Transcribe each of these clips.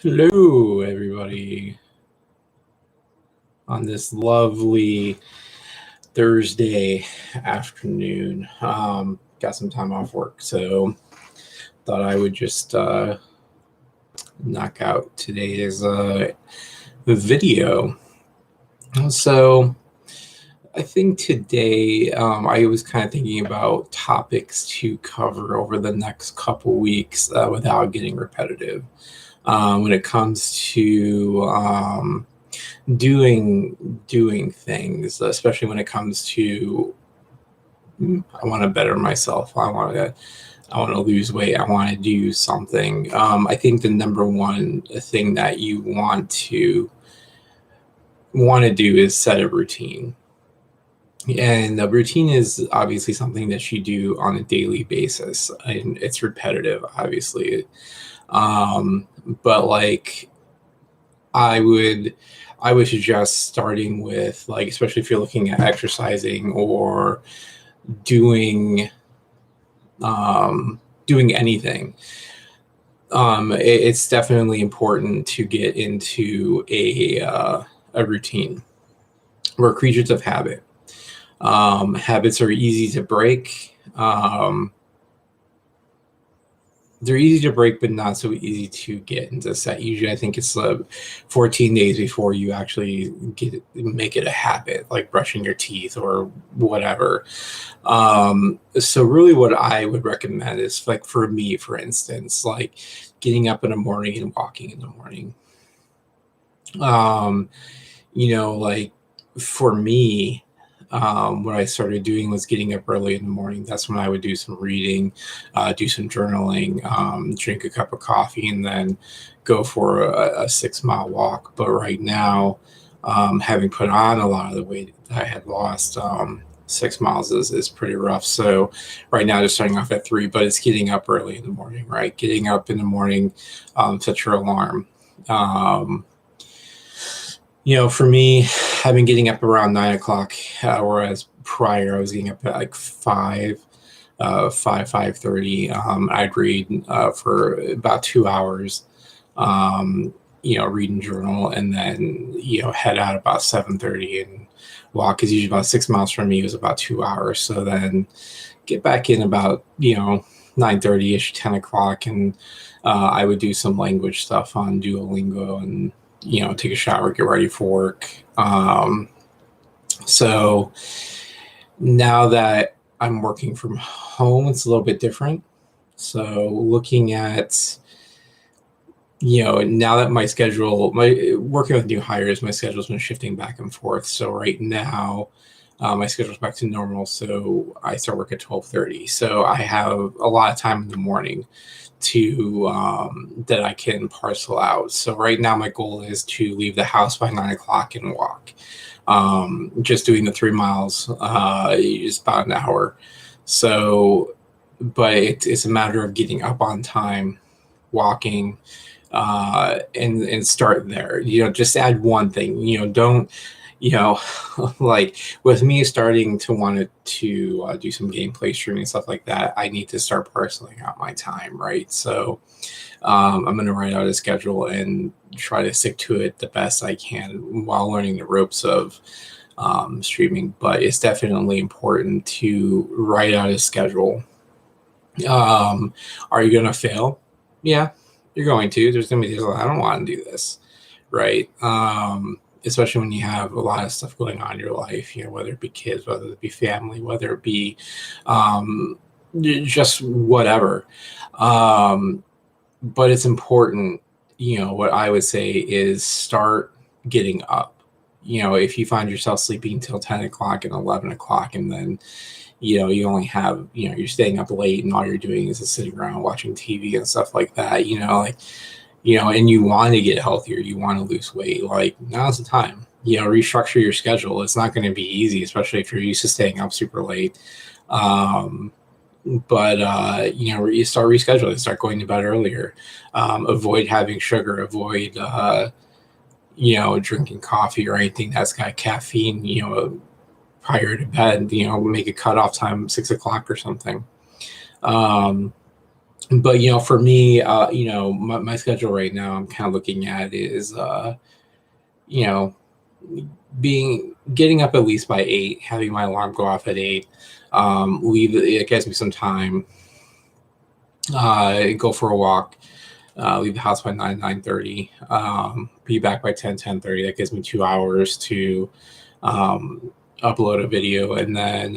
Hello, everybody, on this lovely Thursday afternoon. Got some time off work, so thought I would just knock out today's video. So I think today I was kind of thinking about topics to cover over the next couple weeks without getting repetitive. When it comes to doing things, especially when it comes to I want to better myself. I want to lose weight. I want to do something. I think the number one thing that you want to do is set a routine. And a routine is obviously something that you do on a daily basis, and it's repetitive, obviously. But like I would suggest starting with, like, especially if you're looking at exercising or doing anything. It's definitely important to get into a routine. We're creatures of habit. Habits are easy to break. They're easy to break, but not so easy to get into set. Usually, I think it's 14 days before you actually make it a habit, like brushing your teeth or whatever. So really what I would recommend is, like, for me, for instance, like getting up in the morning and walking in the morning. Like for me, what I started doing was getting up early in the morning. That's when I would do some reading, do some journaling, drink a cup of coffee, and then go for a 6-mile walk. But right now, having put on a lot of the weight that I had lost, 6 miles is pretty rough. So right now, just starting off at 3, but it's getting up early in the morning, right? Getting up in the morning, set your alarm. For me, I've been getting up around 9 o'clock, whereas prior I was getting up at like 5:30. I'd read for about 2 hours, read and journal, and then, head out about 7:30 and walk, because usually about 6 miles from me was about 2 hours. So then get back in about, 9:30-ish, 10 o'clock, and I would do some language stuff on Duolingo and take a shower, get ready for work. So now that I'm working from home, it's a little bit different. So looking at, now that my working with new hires, my schedule's been shifting back and forth. So right now, my schedule's back to normal. So I start work at 12:30. So I have a lot of time in the morning to that I can parcel out. So right now my goal is to leave the house by 9 o'clock and walk. Just doing the 3 miles is about an hour. So, but it's a matter of getting up on time, walking, and start there. Just add one thing. Don't. Like with me starting to want to do some gameplay streaming and stuff like that, I need to start parceling out my time, right? So I'm going to write out a schedule and try to stick to it the best I can while learning the ropes of streaming. But it's definitely important to write out a schedule. Are you going to fail? Yeah, you're going to. There's going to be days I don't want to do this, right? Especially when you have a lot of stuff going on in your life, whether it be kids, whether it be family, whether it be just whatever. But it's important, what I would say is start getting up. If you find yourself sleeping till 10 o'clock and 11 o'clock, and then, you only have, you're staying up late and all you're doing is just sitting around watching TV and stuff like that, and you want to get healthier, you want to lose weight, like, now's the time. Restructure your schedule. It's not going to be easy, especially if you're used to staying up super late. But you start rescheduling, start going to bed earlier. Avoid having sugar, avoid drinking coffee or anything that's got caffeine, prior to bed. Make a cutoff time 6 o'clock or something. But for me, my schedule right now, I'm kind of looking at is you know being getting up at least by 8, having my alarm go off at 8, leave it gives me some time, go for a walk, leave the house by 9:30, be back by 10:30. That gives me 2 hours to um, upload a video, and then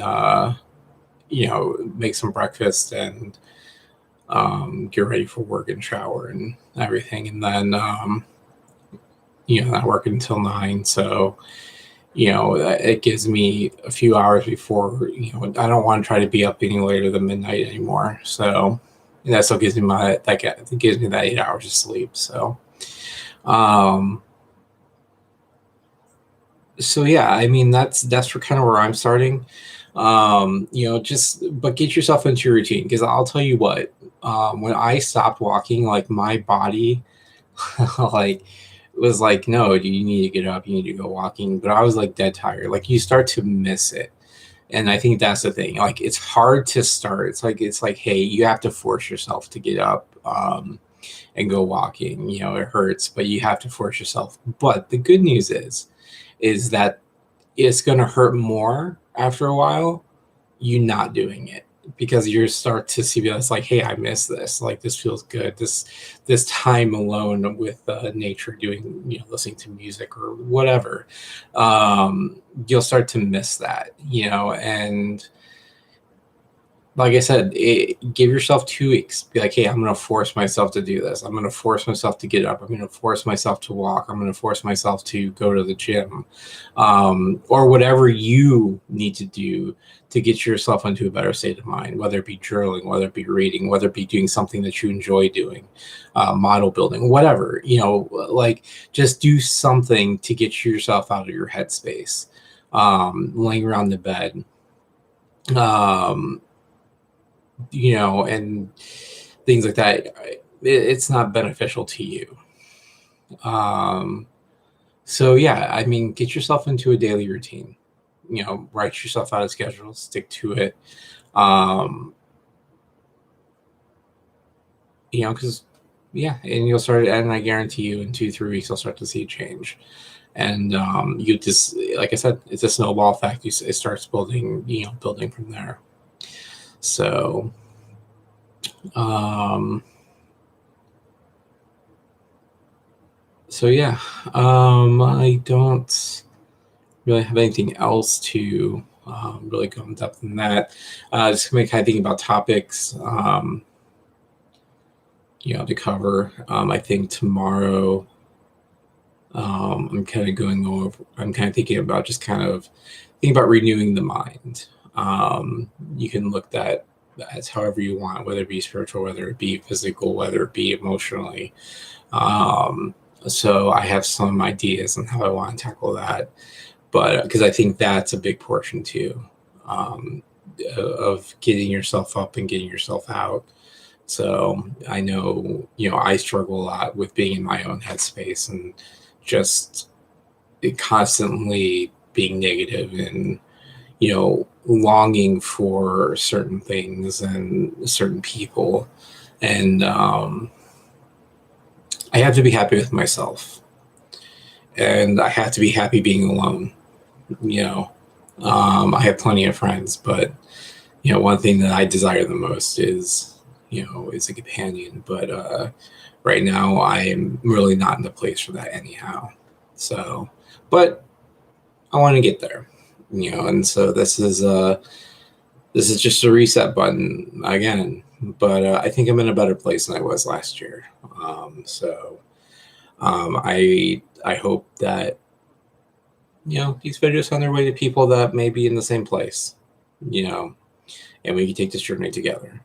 make some breakfast and get ready for work and shower and everything, and then not work until 9. So it gives me a few hours before, I don't want to try to be up any later than midnight anymore. So and that still gives me it gives me that 8 hours of sleep. Um, so yeah, I mean, that's for kind of where I'm starting. But get yourself into your routine, because I'll tell you what, when I stopped walking, like my body, like was like, no, you need to get up, you need to go walking. But I was like dead tired. Like you start to miss it. And I think that's the thing. Like it's hard to start. It's like, hey, you have to force yourself to get up and go walking. It hurts, but you have to force yourself. But the good news is that it's going to hurt more after a while, you not doing it, because you start to see it's like, hey, I miss this. Like this feels good. This time alone with nature, doing listening to music or whatever. You'll start to miss that, and like I said, give yourself 2 weeks. Be like, hey, I'm going to force myself to do this. I'm going to force myself to get up. I'm going to force myself to walk. I'm going to force myself to go to the gym, or whatever you need to do to get yourself into a better state of mind, whether it be journaling, whether it be reading, whether it be doing something that you enjoy doing, model building, whatever, like just do something to get yourself out of your headspace, laying around the bed. Um, and things like that, it's not beneficial to you. So yeah, I mean, get yourself into a daily routine. Write yourself out a schedule, stick to it. Because and you'll start, and I guarantee you, in 2-3 weeks, you'll start to see a change. And you just, like I said, it's a snowball effect. It starts building, building from there. So, yeah, I don't really have anything else to really go in depth in that. Just kind of thinking about topics, to cover. I think tomorrow, I'm kind of going over. I'm kind of thinking about just kind of thinking about renewing the mind. You can look at that however you want, whether it be spiritual, whether it be physical, whether it be emotionally. So I have some ideas on how I want to tackle that, but because I think that's a big portion too, of getting yourself up and getting yourself out. So I know, I struggle a lot with being in my own headspace and just constantly being negative and, longing for certain things and certain people. And I have to be happy with myself, and I have to be happy being alone. I have plenty of friends, but one thing that I desire the most is a companion. But right now, I am really not in the place for that anyhow. So, but I want to get there, and so this is just a reset button again. But I think I'm in a better place than I was last year. I hope that these videos on their way to people that may be in the same place, and we can take this journey together.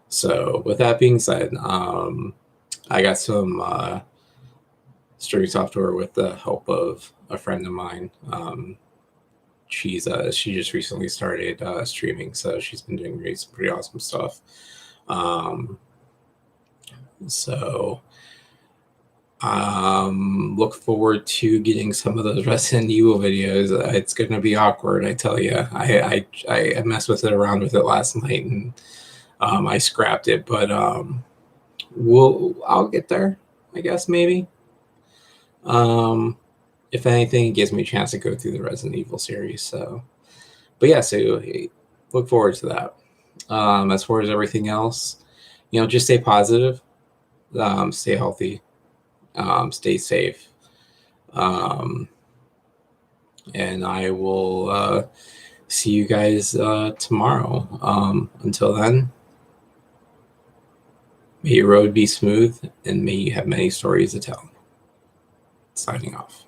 So with that being said, I got some streaming software with the help of a friend of mine. She just recently started streaming, so she's been doing some pretty awesome stuff. So look forward to getting some of those Resident Evil videos. It's going to be awkward, I tell you. I messed with it around with it last night, and I scrapped it, but I'll get there, I guess, maybe. If anything, it gives me a chance to go through the Resident Evil series. So, but yeah, so look forward to that. As far as everything else, just stay positive, stay healthy, stay safe. And I will see you guys tomorrow. Until then, may your road be smooth and may you have many stories to tell. Signing off.